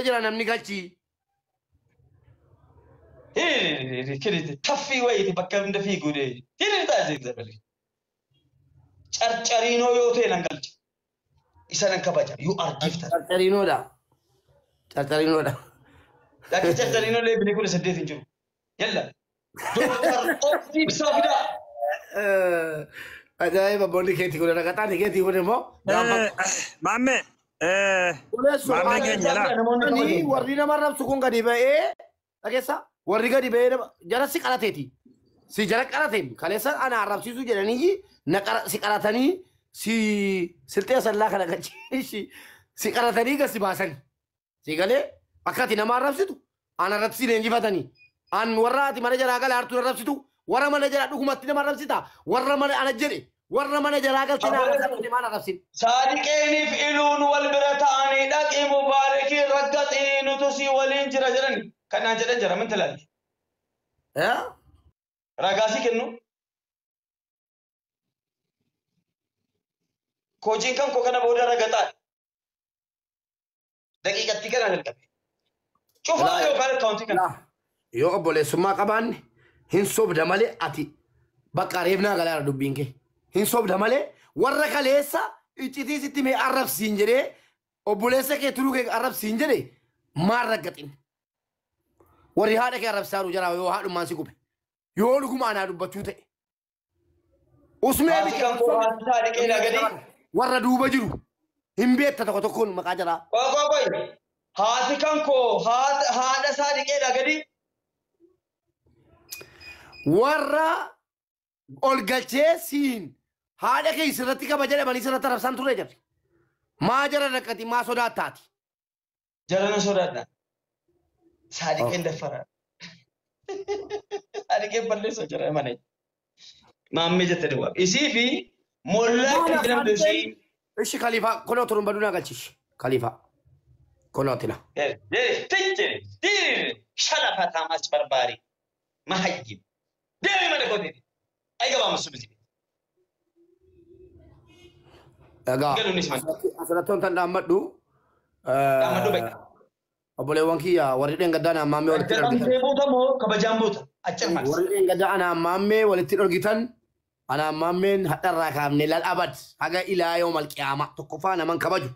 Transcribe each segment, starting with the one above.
جرا نمني قالشي إيه كده تفي ويدي بكم دفي قولي تيري تازي زبلي شرشرينو يوتي نانقلش إسانا كباجا you are gifted ترترينو دا لكن شرشرينو اللي بنقول سديت نجو يلا دكتور أوفي بسافدا أجايب بقولي كيتي كنا نقطعني كيتي كنا مو مامي مامي كنيلا أني ورينا مرة سكون قريبة إيه أكيسا وري قريبة جرا سكالاتي si jara qaratem kalesan ana arabsiisu jedhanii naqara si qaratanii siltee sallaa kana gachi si qaratanii gasi baasan si galee akkati nama arabsitu ana arabsi leenjifatanii an warraati mana jara gala hartu arabsitu warra mana jara dhugumatti nama arabsita warra mana ana jedhe warra mana jara galtee arabsitu mana arabsin saadiqeeniif iluun wal bira ta'anii dhaqii mubaarakii raggaxii nutusi waliin jira jedhani kanaan jedhan jira min talaalli ragasi kennu coaching kan ko kana boda ragata daqiiqatti kana jalqabe cufa yo kale counting kana yo obole summa qaban hin sobda male ati bakka reebna gala dubbiin ke hin sobda male warra kaleessa icciti sitti me arab siin jedhe obboleessa ke turu ke arab siin jedhe maar ragatin warri haadha ke arab saaru jara yo haadhu man si gube yoo dhuguma ana dubbachuu ta'e usmee kan ko saadiqee lagadi warra duuba jiru hin beekta tokko tokkoon maqaa jara koy haati kan ko haadha saadiqee lagadi warra ol galchee siin haadha kee isirratti qaba jedhamanii sirratti arabsan ture jirti maa jara rakkati maa sodaattaati jarana sodaadha saadiqeen dafara Adike balle so jara mane mamme jette dewa isi fi molla kidam dosi ishi khalifa kono turun baduna galchish khalifa kono tina tijje dir sharafa tamas barbari mahajib demi mane ko didi ay gaba musubiti aga asalaton tan damadu bay Obboleewwan kiyya warri dheengaddaa maammee walitti dhorgitan. Deebuuta moo kabajaan buuta achirmas. Warri dheengaddaa ana maammee walitti dhorgitan ana maammeen hadharraa kaafne lal abad haga ilaa yoo malqiyaama tokkoffaa naman kabaju.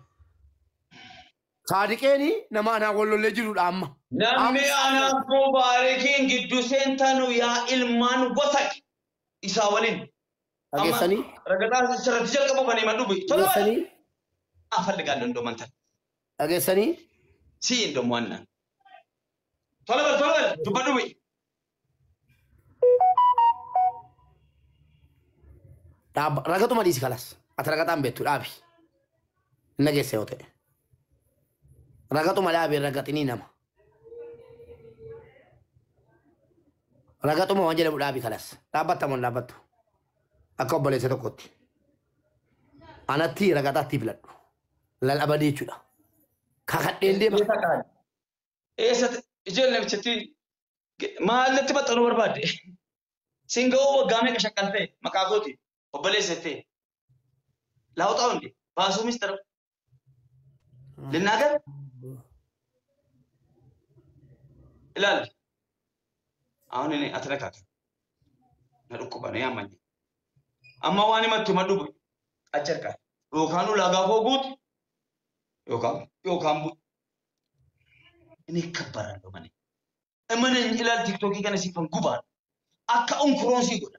Saadiqeeni nama anaa wallollee jirudha amma. Namni anaaf mubaarakiin gidduu seentanu yaa ilmaan wasak isaa waliin. Dhageessanii. Ragataa sirratti jalqabu kan hima dhubi. Dhageessanii. Afalligaan dandoomantan. Dhageessanii. Si indomanna. Tolabal dubadumi. Ragatu madisi kalas. Ati ragataan beektu dhaabi. Inna geesse yoo ta'e. Ragatu madaabi ragatinii nama. Ragatu ma waan jedhamu dhaabi kalas. Dhaabbattamoon dhaabbattu. Akka obboleessa tokkotti. Anatti ragataatti filadhu. Lal abadii jechuudha. kakadheen deema. Eessatti ijoollee bichatti maallatti baxxanuu barbaadde singa'uu waggaa meeqa shaqqaltee maqaa kooti obboleessattee laawuxaa hundi baasuu mistara linnaagar ilaalli ahun inni atana kaaka na dhukkubane yaammanyi amma waan himatti hima dhubu achi yookaan ulaagaa koo guuti yookaan bu'u. Ini kabaran lo mane. Emane ilal TikTok kana sifan guban. Akka unkuronsi goda.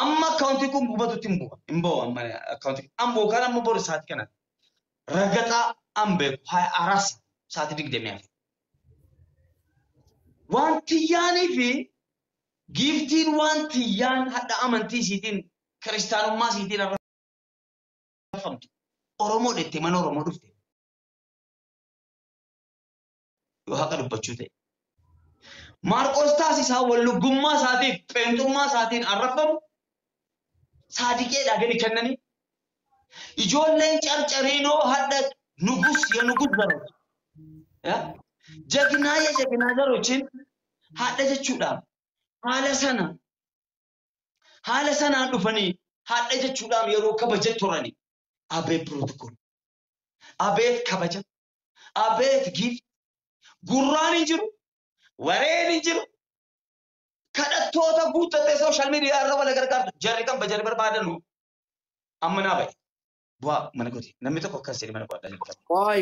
Amma accounti kun gubatu timbo. Imbo amma accounti. Ambo kana ammo bor saat kana. Ragata ambe hay aras saat digdeme af. Wanti yani fi giftin wanti yan hada amanti sitin kristianumma sitin arrafamti. Oromo dette man Oromo dufte. Yoo haqa dubbachuu ta'e. Maarqos taasisaa wallugummaa isaatiif pheenxummaa isaatiin arrafamu saadiqeedhaa gadi kennanii ijoolleen carcariinoo hadda nugus ya nugus zarochi. Jagnaa ya jagnaa zarochin hadda jechuudhaan haala sanaan dhufanii hadda jechuudhaan yeroo kabaja turanii abee protocol abee kabaja أبيت جيف قراني جرو وريني جرو كذا توتا بوتا تسوشيال ميديا أردا ولا كذا جاري كم بجاري بربادنو أمنا باي بوا mana koti namni tokko akkas jedhe mana godhaa jirta. Qoy.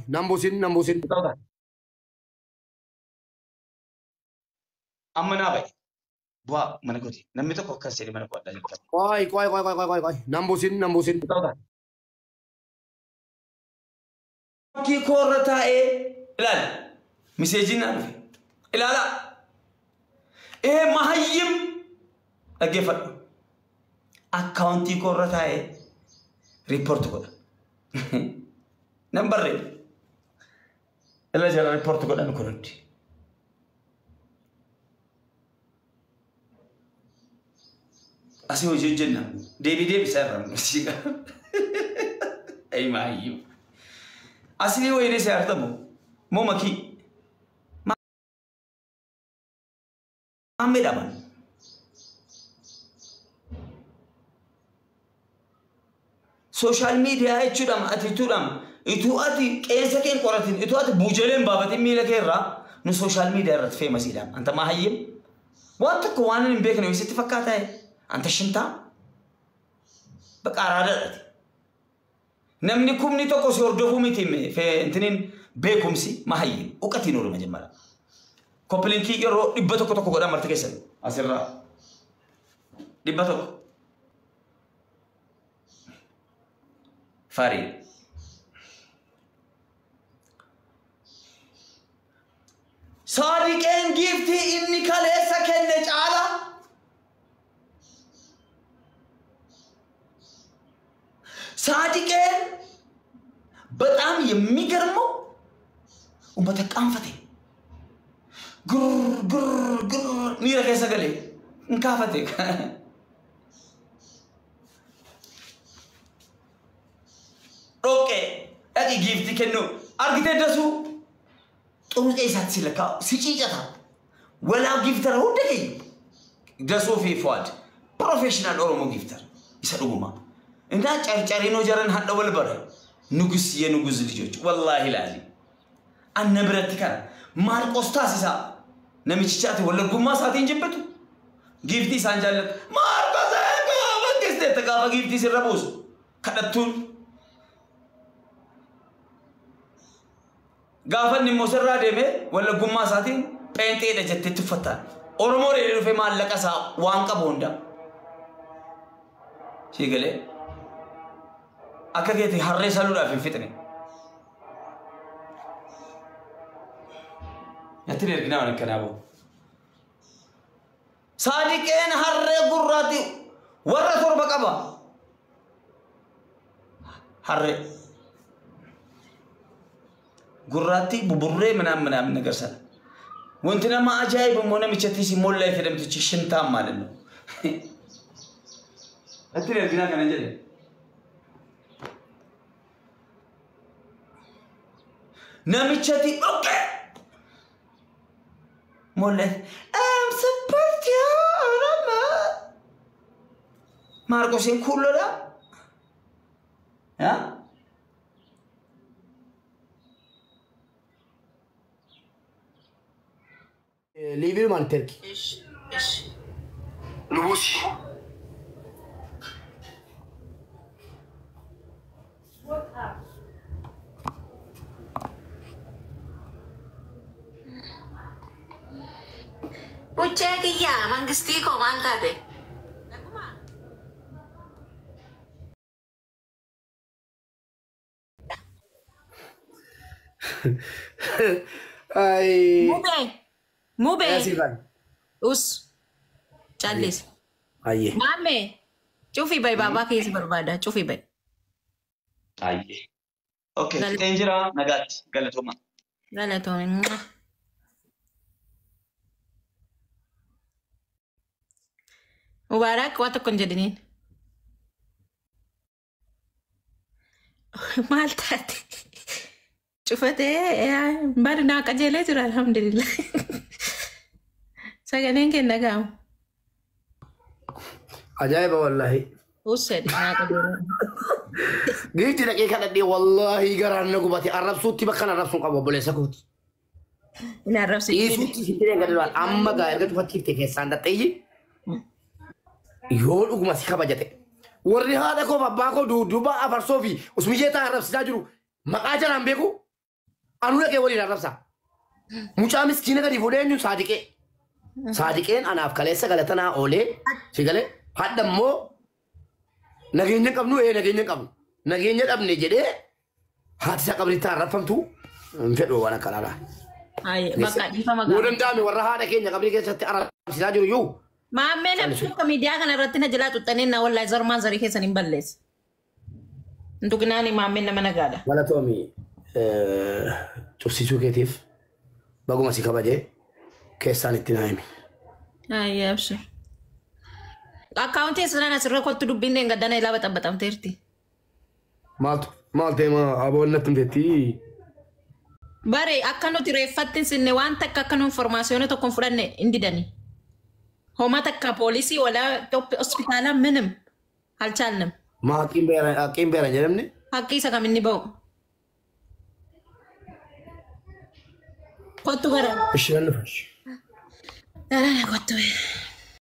Nambusin. Amma naa ba'i. Bu'aa mana koti namni tokko akkas jedhe mana godhaa jirta. Qoy. Nambusin. Kii koorra taa'ee ilaali. Miseejiin naa dhufe. Ilaala. Mahayyim dhaggeeffadhu. Akkaawuntii koorra taa'ee report godha. Nambarree. Ila jala report godhan kunuuti. Asii hojii hojjenna. Deebii isaa irraa musiiqa. Ay maayyu. Asii wayii isaa argamu. Moo makii. Maammee dhaban. Social media jechuudhaan atiituudhaan ituu ati qeensa keen qoratin ituu ati buujeleen baafatin miila keerraa nu social media irratti feemasiidhaan anta maahayyim waan tokko waan hin beekne wayisitti fakkaataa anta shintaa baqa araadaadhaati. Namni kumni tokko si hordofuu miti intiniin beekumsi maahayyim uqatiin ooluma jemmala. Koppilinkii yeroo 100 godhaa marti keessan asirraa 100. Farid. Sadiqeen giftii inni kaleessa kenne caala. Sadiqeen በጣም የሚገርመው ummata qaanfate. Gurr miira keessa galee hin kaafate. Oke, lagi gifti kennu argite dasu xuru isaatti silaka sicicata wala giftar hundee dasu fi fuad professional oromo giftar isa dhuguma inda carcarino jaran hadda wal bare nugus ye nugus lijoch wallahi laali annabrat kan marqos taasisa namichichaati wala gumma saatiin jibbetu gifti sanjalat marqos ka bagiste ta ka gifti sirabus kadatun Gaafanni Moserraa deemee wala gummaa isaatiin peenxeedha jettee tuffataan. Oromoo dheedhee dhufee maallaqa isaa waan qabu hunda. Siigalee akka keetti harree saluudhaaf hin fixne. Yatti erginaa waan akkanaa ba'u. Saadiqeen harree gurraatti warra torba qaba. Harree. Gurraatti buburree ምናምን ነገር ሰለ ወንትና ማአጃይብ ሆነ ምቸቲሲ ሞላ ይፈደምትች ሽንታም ማለት ነው አትሪ እርግና ከነጀለ ነምቸቲ ኦኬ ሞላ ሰፖርት ያራማ ማርቆስን ኩሎዳ ያ Leave him on Turkey. Lubusi. Ucek iya, manggisti kok mangkat deh. Mube. Us. Challis. Aye. Mame. Cufi bay baba kisi berbada. Cufi bay. Aye. Okay. Enjira nagat. Galatoma. Galatoma. Mubarak waktu konjadinin. Maltat. Cufate ya baru nak aja lah curah alhamdulillah. Saya kan yang nagam. Ajaib wallahi. Usai nak aja. Giifti dhaqee kadhadhee wallaahi garaan na gubate arrabsuutti bakka arrabsuun qabu obboleessa kooti. Inni arrabsi. Dhiisuutti sitti gadi waan amma gaa erga cufattiiftee keessaan dhaxxeeyyi yoo dhuguma si kabajate. Warri haadha koo abbaa koo duuba afarsoo fi usmijee ta'an arrabsisaa jiru maqaa jaraan beeku anuu dhaqee waliin arrabsa. Mucaa miskiina gadi fuudhee eenyu saadiqee. Saadiqeen anaaf kaleessa galatanaa oolee si galee hadda immoo nageenya qabnu nageenya qabnu nageenya dhabne jedhee haati isaa qabritti arrabfamtu hin fedhu waan akka laalaa. Bakka dhiifama gaafata. Yoo danda'ame warra haadha keenya qabrii keessatti arrabsisaa jiru iyyuu. Maammee namni tokko miidiyaa kana irratti na jalaa xuxxanii na wallaahi zarmaan zarii keessan hin balleessa. Ntuqinaani maammee nama nagaadha. Galatoomi cufsiisuu keetiif baguma si kabajee keessaan itti naa himi. Ayyee abshir. Akkaawuntiin sanaan asirra kottu dubbiin gadana ilaa baxamteerti. Maal teema aboon natti himteetti. Bare akka nuti reeffattiin sinne waan takka akka nu informaasiyoona tokko hin fudhanne hin didani. Homa takka poolisii wala hospitaala minim halchaalnam. Ma haqqiin beeran jedhamne? Haqqi isa kam inni ba'u. Kottu gara. Isheen nufashi. Dara kottu.